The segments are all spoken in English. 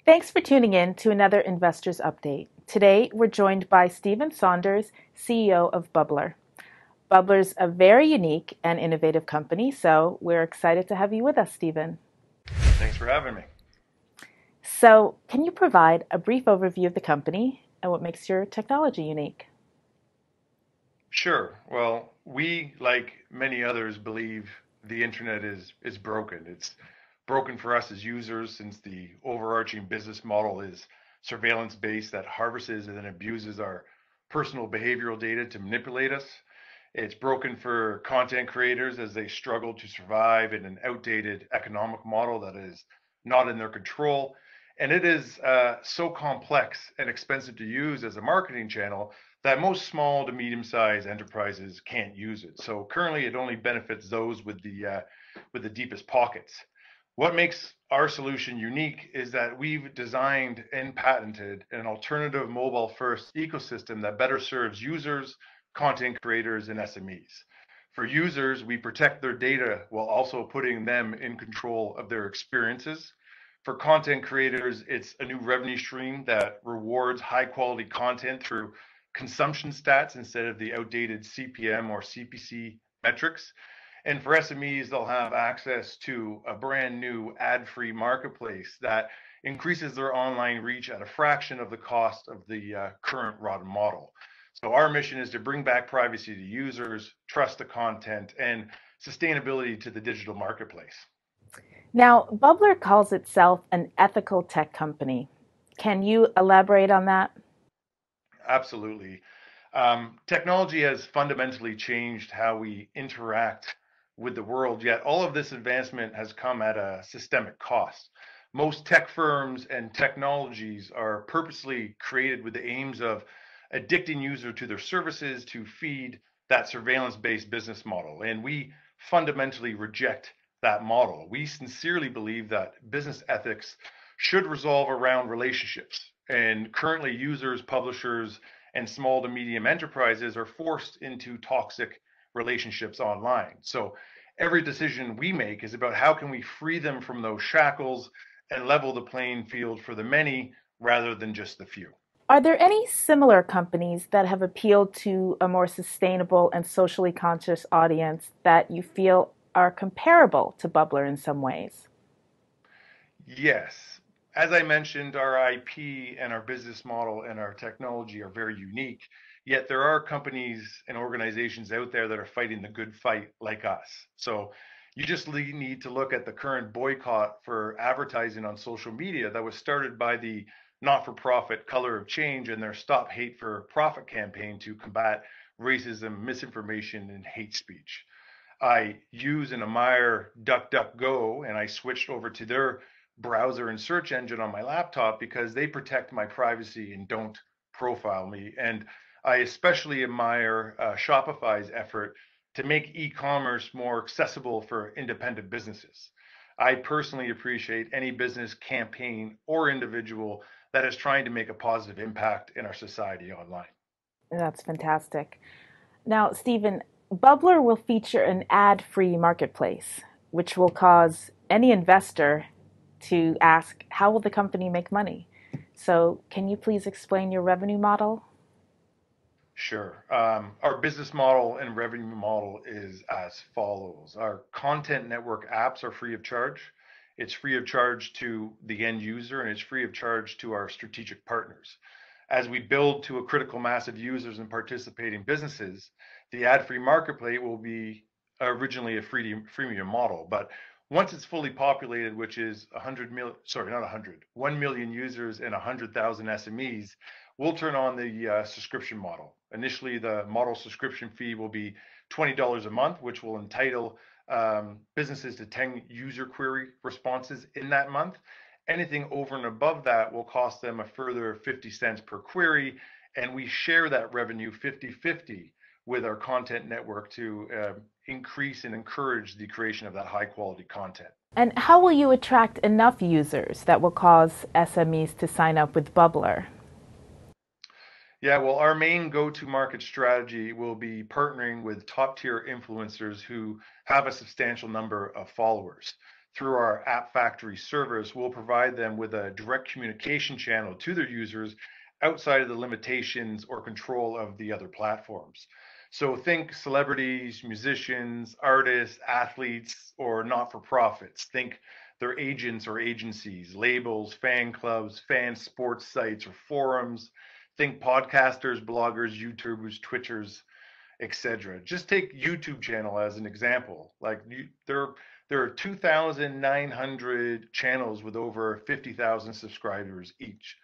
Thanks for tuning in to another Investors Update. Today, we're joined by Saunders, CEO of Bubblr. Bubblr's a very unique and innovative company, so we're excited to have you with us, Stephen. Thanks for having me. So, can you provide a brief overview of the company and what makes your technology unique? Sure. Well, we, like many others, believe the internet is broken. It's broken for us as users since the overarching business model is surveillance based that harvests and then abuses our personal behavioral data to manipulate us. It's broken for content creators as they struggle to survive in an outdated economic model that is not in their control. And it is so complex and expensive to use as a marketing channel that most small to medium-sized enterprises can't use it. So currently, it only benefits those with the deepest pockets. What makes our solution unique is that we've designed and patented an alternative mobile-first ecosystem that better serves users, content creators, and SMEs. For users, we protect their data while also putting them in control of their experiences. For content creators, it's a new revenue stream that rewards high-quality content through consumption stats instead of the outdated CPM or CPC metrics. And for SMEs, they'll have access to a brand new ad-free marketplace that increases their online reach at a fraction of the cost of the current ROD model. So our mission is to bring back privacy to users, trust to content, and sustainability to the digital marketplace. Now, Bubblr calls itself an ethical tech company. Can you elaborate on that? Absolutely. Technology has fundamentally changed how we interact with the world, yet all of this advancement has come at a systemic cost. Most tech firms and technologies are purposely created with the aims of addicting users to their services to feed that surveillance-based business model. And we fundamentally reject that model. We sincerely believe that business ethics should resolve around relationships. And currently, users, publishers, and small to medium enterprises are forced into toxic relationships online. So every decision we make is about how can we free them from those shackles and level the playing field for the many rather than just the few. Are there any similar companies that have appealed to a more sustainable and socially conscious audience that you feel are comparable to Bubblr in some ways? Yes. As I mentioned, our IP and our business model and our technology are very unique, yet there are companies and organizations out there that are fighting the good fight like us. So you just need to look at the current boycott for advertising on social media that was started by the not-for-profit Color of Change and their Stop Hate for Profit campaign to combat racism, misinformation, and hate speech. I use and admire DuckDuckGo, and I switched over to their browser and search engine on my laptop because they protect my privacy and don't profile me. And I especially admire Shopify's effort to make e-commerce more accessible for independent businesses. I personally appreciate any business campaign or individual that is trying to make a positive impact in our society online. That's fantastic. Now, Stephen, Bubblr will feature an ad-free marketplace, which will cause any investor to ask, how will the company make money? So can you please explain your revenue model? Sure. Our business model and revenue model is as follows. Our content network apps are free of charge. It's free of charge to the end user, and it's free of charge to our strategic partners. As we build to a critical mass of users and participating businesses, the ad-free marketplace will be originally a freemium model, but once it's fully populated, which is 100 million, sorry, not 100, 1 million users and 100,000 SMEs, we'll turn on the subscription model. Initially, the model subscription fee will be $20 a month, which will entitle businesses to 10 user query responses in that month. Anything over and above that will cost them a further 50 cents per query, and we share that revenue 50-50 with our content network to increase and encourage the creation of that high quality content. And how will you attract enough users that will cause SMEs to sign up with Bubblr? Yeah, well, our main go-to-market strategy will be partnering with top-tier influencers who have a substantial number of followers. through our App Factory service, we'll provide them with a direct communication channel to their users outside of the limitations or control of the other platforms. So think celebrities, musicians, artists, athletes, or not-for-profits. Think their agents or agencies, labels, fan clubs, fan sports sites or forums. Think podcasters, bloggers, YouTubers, Twitchers, etc. Just take YouTube channel as an example. There are 2,900 channels with over 50,000 subscribers each.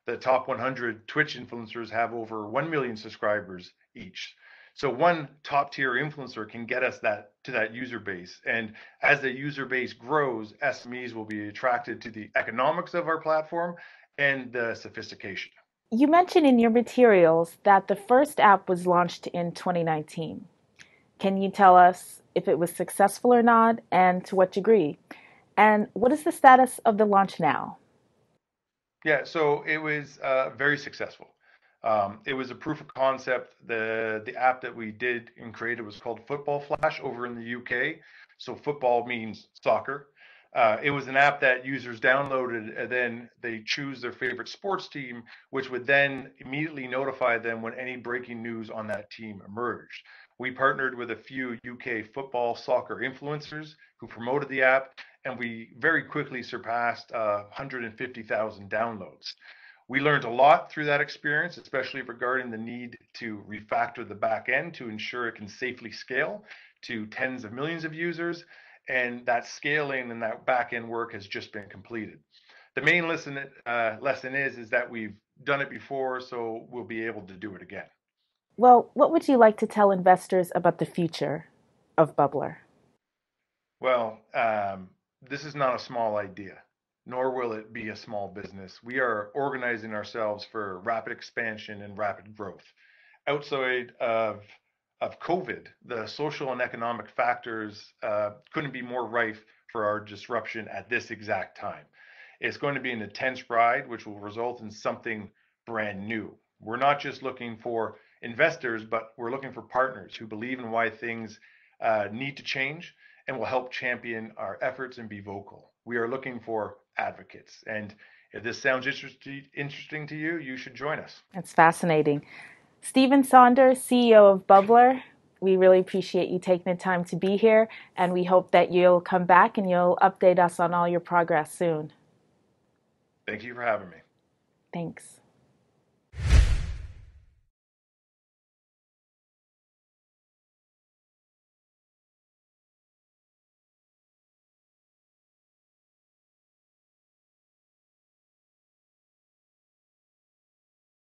The top 100 Twitch influencers have over 1 million subscribers each. So one top tier influencer can get us to that user base. And as the user base grows, SMEs will be attracted to the economics of our platform and the sophistication. You mentioned in your materials that the first app was launched in 2019. Can you tell us if it was successful or not, and to what degree? And what is the status of the launch now? Yeah, so it was very successful. It was a proof of concept. The app that we did and created was called Football Flash over in the UK. So football means soccer. It was an app that users downloaded and then they choose their favorite sports team, which would then immediately notify them when any breaking news on that team emerged. We partnered with a few UK football soccer influencers who promoted the app, and we very quickly surpassed 150,000 downloads. We learned a lot through that experience, especially regarding the need to refactor the back end to ensure it can safely scale to tens of millions of users. And that scaling and that back end work has just been completed. The main lesson is that we've done it before, so we'll be able to do it again. Well, what would you like to tell investors about the future of Bubblr? Well, this is not a small idea, nor will it be a small business. We are organizing ourselves for rapid expansion and rapid growth. Outside of COVID, the social and economic factors couldn't be more rife for our disruption at this exact time. It's going to be an intense ride, which will result in something brand new. We're not just looking for investors, but we're looking for partners who believe in why things need to change and will help champion our efforts and be vocal. We are looking for advocates. And if this sounds interesting to you, you should join us. That's fascinating. Stephen Saunders, CEO of Bubblr, we really appreciate you taking the time to be here, and we hope that you'll come back and you'll update us on all your progress soon. Thank you for having me. Thanks.